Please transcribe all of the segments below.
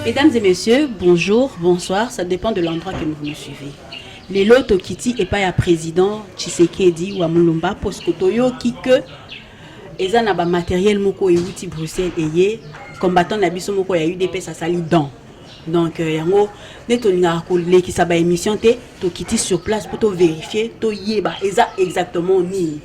Mesdames et messieurs, bonjour, bonsoir, ça dépend de l'endroit que vous nous suivez. Les lots Kiti et pas à président Tshisekedi ou à Mulumba parce que Toyo qui que ils ont un matériel moko et outil Bruxelles et combattant la biso moko ya UDP ça sali dans. Donc yango netonga ko le qui ça ba émission to Kiti sur place pour te vérifier to yeba exactement ni.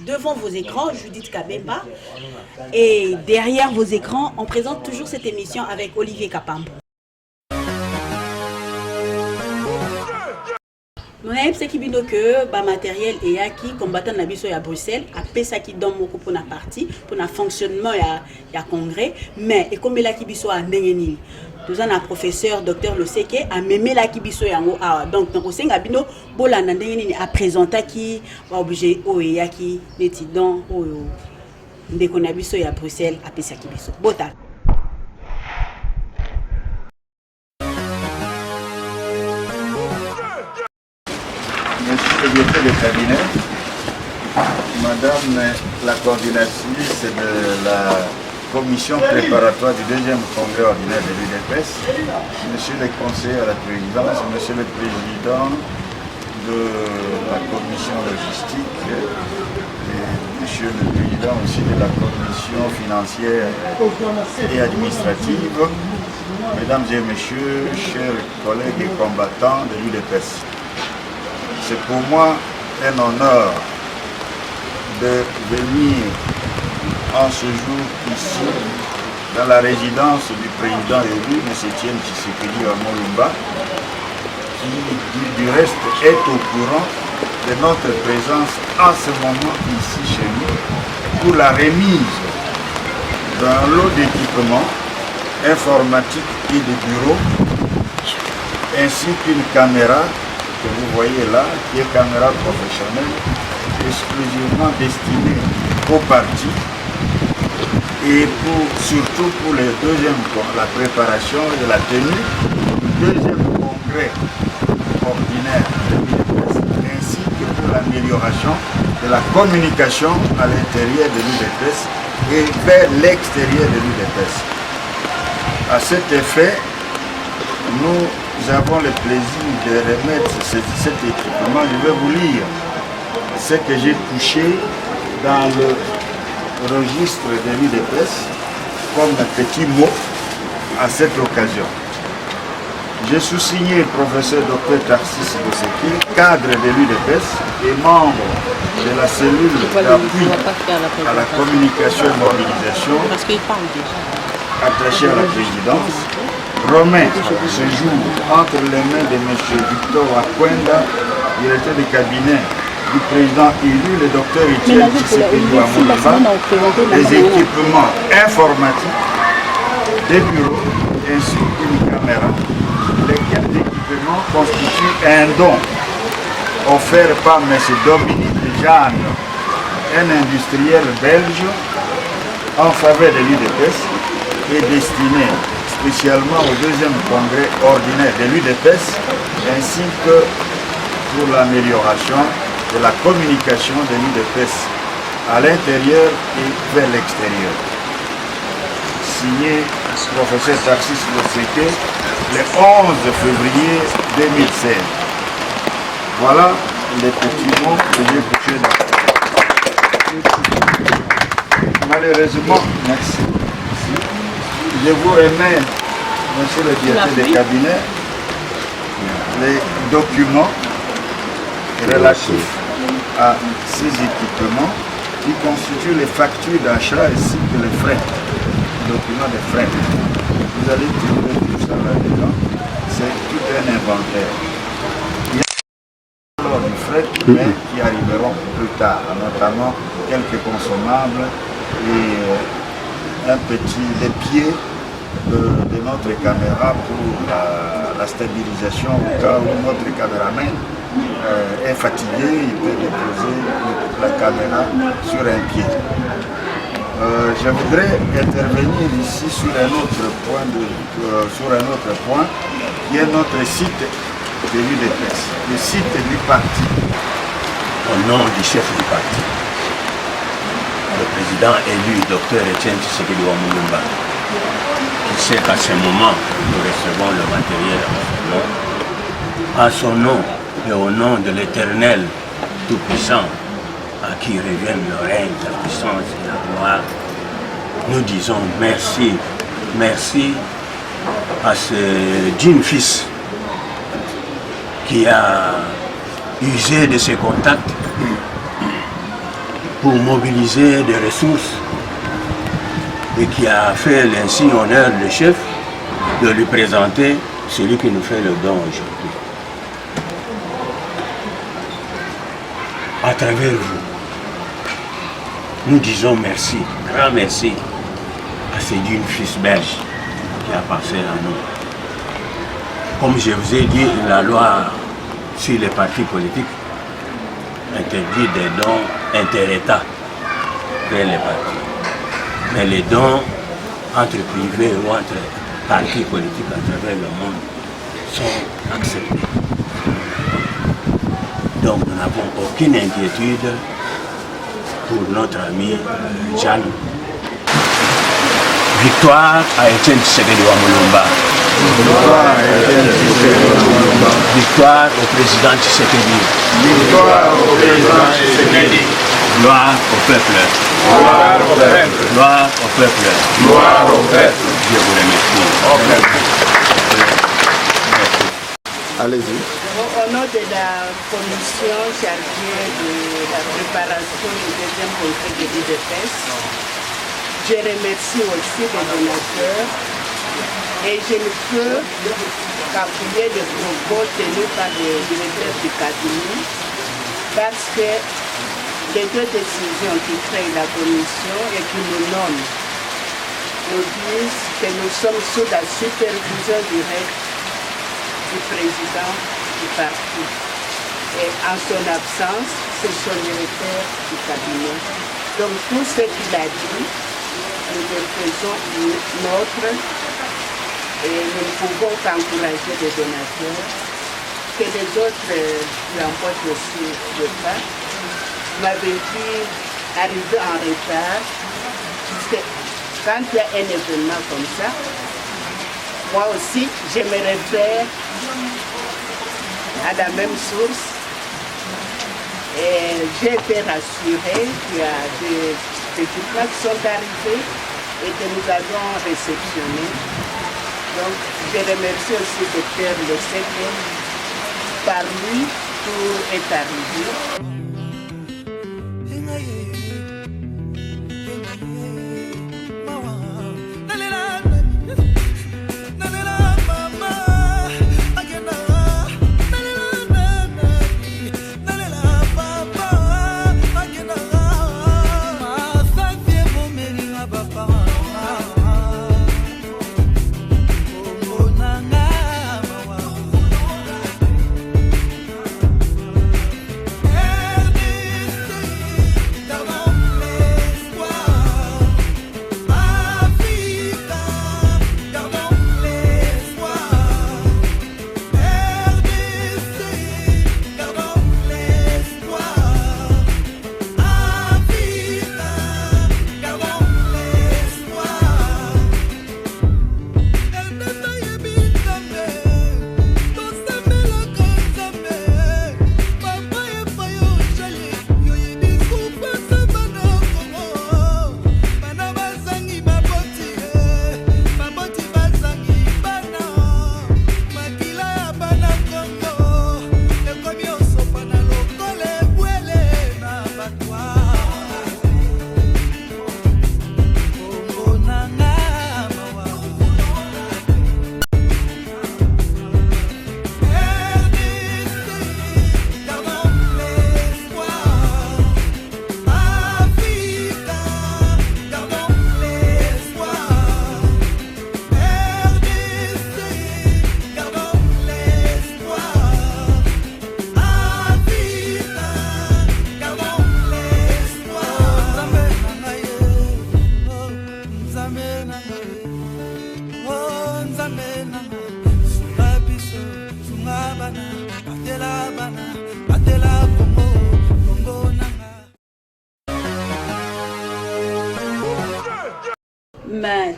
Devant vos écrans, Judith Kabemba. Et derrière vos écrans, on présente toujours cette émission avec Olivier Kapambo. Nous avons ce qui dit que le matériel est qui combattant la biso à Bruxelles, après ça qui donne beaucoup pour la partie, pour le fonctionnement du congrès, mais et comme la qui biso à Ndengeni. Nous avons un professeur, docteur Loseke, a même la qui biso yango ah donc donc au sein gabino bola Ndengeni a présenté qui va obligé o et qui l'étudiant o ndekona biso à Bruxelles après ça qui biso. Bota. Monsieur le directeur de cabinet, Madame la coordinatrice de la commission préparatoire du deuxième congrès ordinaire de l'UDPS, Monsieur le conseiller à la présidence, Monsieur le président de la commission logistique, et Monsieur le président aussi de la commission financière et administrative, Mesdames et Messieurs, chers collègues et combattants de l'UDPS. C'est pour moi un honneur de venir en ce jour ici, dans la résidence du président élu, M. Etienne Tshisekedi à Mulumba, qui du reste est au courant de notre présence en ce moment ici chez nous pour la remise d'un lot d'équipements informatiques et de bureaux, ainsi qu'une caméra que vous voyez là, qui est caméra professionnelle, exclusivement destinée aux partis et surtout pour la préparation de la tenue du deuxième congrès ordinaire de l'UDPS, ainsi que pour l'amélioration de la communication à l'intérieur de l'UDPS et vers l'extérieur de l'UDPS. À cet effet, nous avons le plaisir de remettre cet équipement. Je vais vous lire ce que j'ai touché dans le registre de l'UDPS comme un petit mot à cette occasion. J'ai sous-signé le professeur Dr Tarsis Boseki, cadre de l'UDPS et membre de la cellule d'appui à la communication et mobilisation attachée à la présidence, remettre ce jour entre les mains de M. Victor Akwenda, directeur de cabinet du président élu, le docteur Etienne Tshisekedi à Mulumba, des équipements informatiques, des bureaux ainsi qu'une caméra. Lesquels équipements constituent un don offert par M. Dominique Jeanne, un industriel belge en faveur de l'UDPS et destiné spécialement au deuxième congrès ordinaire de l'UDPS, ainsi que pour l'amélioration de la communication de l'UDPS à l'intérieur et vers l'extérieur. Signé professeur Tarsis Boseke le 11 février 2016. Voilà les petits mots que j'ai touchés dans. Malheureusement, merci. Je vous remets, monsieur le directeur de cabinet, les documents relatifs à ces équipements qui constituent les factures d'achat ainsi que les frais, documents de frais. Vous allez trouver tout ça là-dedans. C'est tout un inventaire. Il y a alors du frais, mais qui arriveront plus tard, notamment quelques consommables et des pieds de notre caméra pour la stabilisation au cas où notre caméraman est fatigué, il peut déposer la caméra sur un pied. Je voudrais intervenir ici sur un autre point qui est notre site de l'UDPS, le site du parti. Au nom du chef du parti, le président élu, Dr Etienne Tshisekedi Mulumba, qui sait qu'à ce moment, nous recevons le matériel en son nom et au nom de l'Éternel Tout-Puissant, à qui reviennent le règne, la puissance et la gloire, nous disons merci, merci à ce digne fils qui a usé de ses contacts pour mobiliser des ressources et qui a fait l'insigne honneur de chef de lui présenter celui qui nous fait le don aujourd'hui. À travers vous, nous disons merci, grand merci à ce digne fils belge qui a passé à nous. Comme je vous ai dit, la loi sur les partis politiques interdit des dons inter-États vers les partis. Mais les dons entre privés ou entre partis politiques à travers le monde sont acceptés. Donc nous n'avons aucune inquiétude pour notre ami Jeanne. Victoire à Étienne Tshisekedi wa Mulumba. Victoire au président Tshisekedi. Victoire au président Tshisekedi. Gloire au peuple. Gloire au peuple. Gloire au peuple. Gloire au peuple. Je vous remercie. Allez-y. Au nom de la commission chargée de la préparation du deuxième congrès de l'UDPS, je remercie aussi les donateurs et je ne peux qu'appuyer les propos tenus par le directeur du cabinet parce que les deux décisions qui créent la commission et qui nous nomment nous disent que nous sommes sous la supervision directe du président du parti. Et en son absence, c'est son directeur du cabinet. Donc tout ce qu'il a dit, nous le faisons nôtre et nous ne pouvons qu'encourager les donateurs, que les autres l'emportent aussi de pas. Vous m'avez vu arriver en retard, puisque quand il y a un événement comme ça, moi aussi, je me réfère à la même source et j'ai été rassurée qu'il y a des équipements qui sont arrivés et que nous allons réceptionner. Donc, je remercie aussi le Dr Leseke. Par lui, tout est arrivé.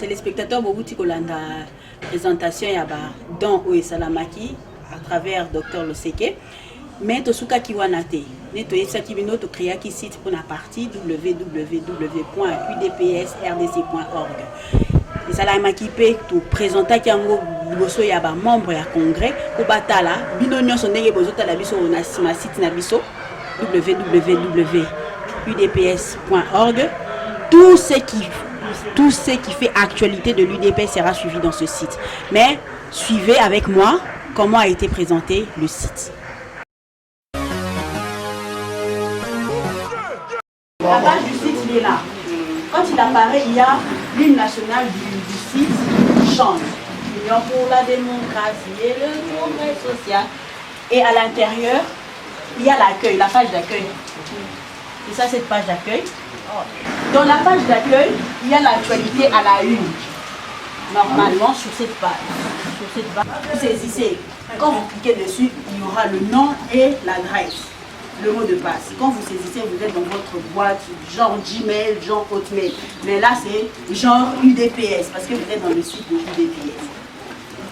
téléspectateurs Bobuti Kolanda présentation yaba dans Oe Salamaki à travers Dr Loseke. Mais Tosuka Kiwanate, Neto Esaki Bino to créa qui site pour la partie www.udpsrdc.org. Et Salamaki pe to présenter Kiango Boso yaba membre ya congrès ko batala bino nyonso ndenge bozota la biso na site na biso www.udps.org. Tout ce qui fait actualité de l'UDPS sera suivi dans ce site. Mais suivez avec moi comment a été présenté le site. La page du site, il est là. Quand il apparaît, il y a l'hymne national du site qui change. L'Union pour la démocratie et le progrès social. Et à l'intérieur, il y a l'accueil, la page d'accueil. Et ça, cette page d'accueil. Dans la page d'accueil, il y a l'actualité à la une. Normalement, sur cette page. Vous saisissez. Quand vous cliquez dessus, il y aura le nom et l'adresse. Le mot de passe. Quand vous saisissez, vous êtes dans votre boîte, genre Gmail, genre Hotmail. Mais là, c'est genre UDPS, parce que vous êtes dans le site de UDPS.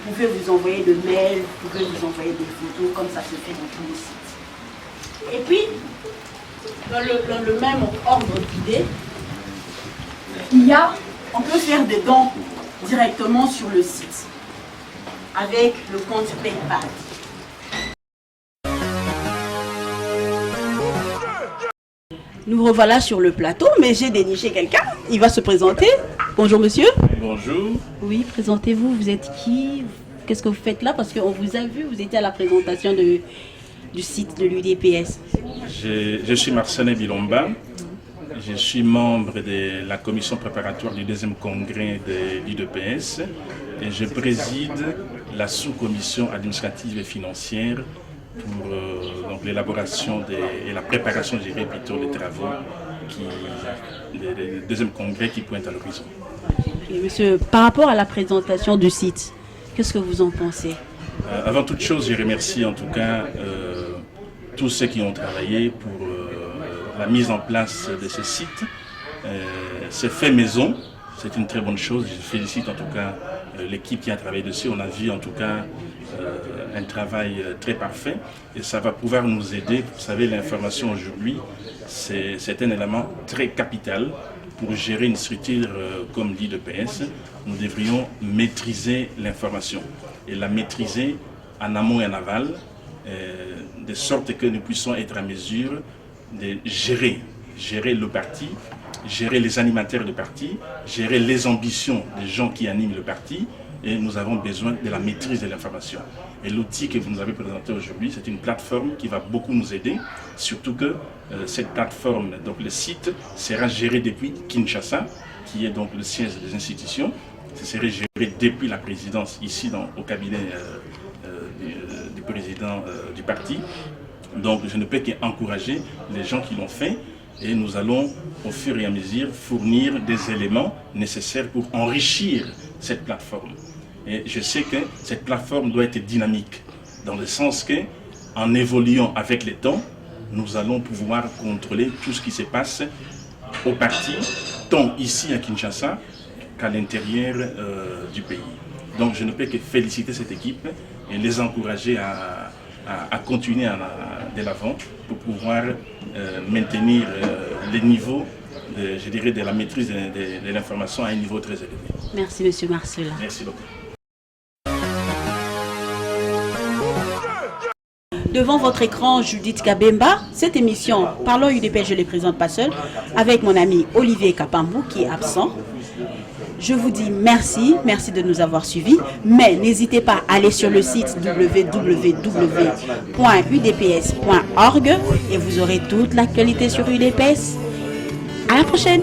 Vous pouvez vous envoyer de mails, vous pouvez vous envoyer des photos, comme ça se fait dans tous les sites. Et puis, dans le même ordre d'idée, on peut faire des dons directement sur le site, avec le compte PayPal. Nous revoilà sur le plateau, mais j'ai déniché quelqu'un. Il va se présenter. Bonjour monsieur. Bonjour. Oui, présentez-vous. Vous êtes qui? Qu'est-ce que vous faites là? Parce qu'on vous a vu, vous étiez à la présentation du site de l'UDPS. Je suis Marcelin Bilomba. Je suis membre de la commission préparatoire du deuxième congrès de l'UDPS et je préside la sous-commission administrative et financière pour l'élaboration et la préparation, je dirais plutôt, des travaux du deuxième congrès qui pointe à l'horizon. Monsieur, par rapport à la présentation du site, qu'est-ce que vous en pensez? Avant toute chose, je remercie en tout cas tous ceux qui ont travaillé pour la mise en place de ce site. C'est fait maison, c'est une très bonne chose. Je félicite en tout cas l'équipe qui a travaillé dessus. On a vu en tout cas un travail très parfait et ça va pouvoir nous aider. Vous savez, l'information aujourd'hui, c'est un élément très capital pour gérer une structure comme l'IDPS. Nous devrions maîtriser l'information et la maîtriser en amont et en aval, de sorte que nous puissions être en mesure de gérer le parti, gérer les animateurs du parti, gérer les ambitions des gens qui animent le parti. Et nous avons besoin de la maîtrise de l'information. Et l'outil que vous nous avez présenté aujourd'hui, c'est une plateforme qui va beaucoup nous aider, surtout que cette plateforme, donc le site, sera géré depuis Kinshasa, qui est donc le siège des institutions. Ce serait géré depuis la présidence, ici au cabinet du président du parti. Donc je ne peux qu'encourager les gens qui l'ont fait et nous allons au fur et à mesure fournir des éléments nécessaires pour enrichir cette plateforme. Et je sais que cette plateforme doit être dynamique, dans le sens que, en évoluant avec le temps, nous allons pouvoir contrôler tout ce qui se passe au parti, tant ici à Kinshasa qu'à l'intérieur du pays. Donc je ne peux que féliciter cette équipe et les encourager à continuer de l'avant pour pouvoir maintenir les niveaux je dirais de la maîtrise de l'information à un niveau très élevé. Merci monsieur Marcelin. Merci beaucoup. Devant votre écran, Judith Kabemba, cette émission Parlons UDPS, je ne les présente pas seule, avec mon ami Olivier Kapambou qui est absent. Je vous dis merci de nous avoir suivis, mais n'hésitez pas à aller sur le site www.udps.org et vous aurez toute l'actualité sur UDPS. À la prochaine!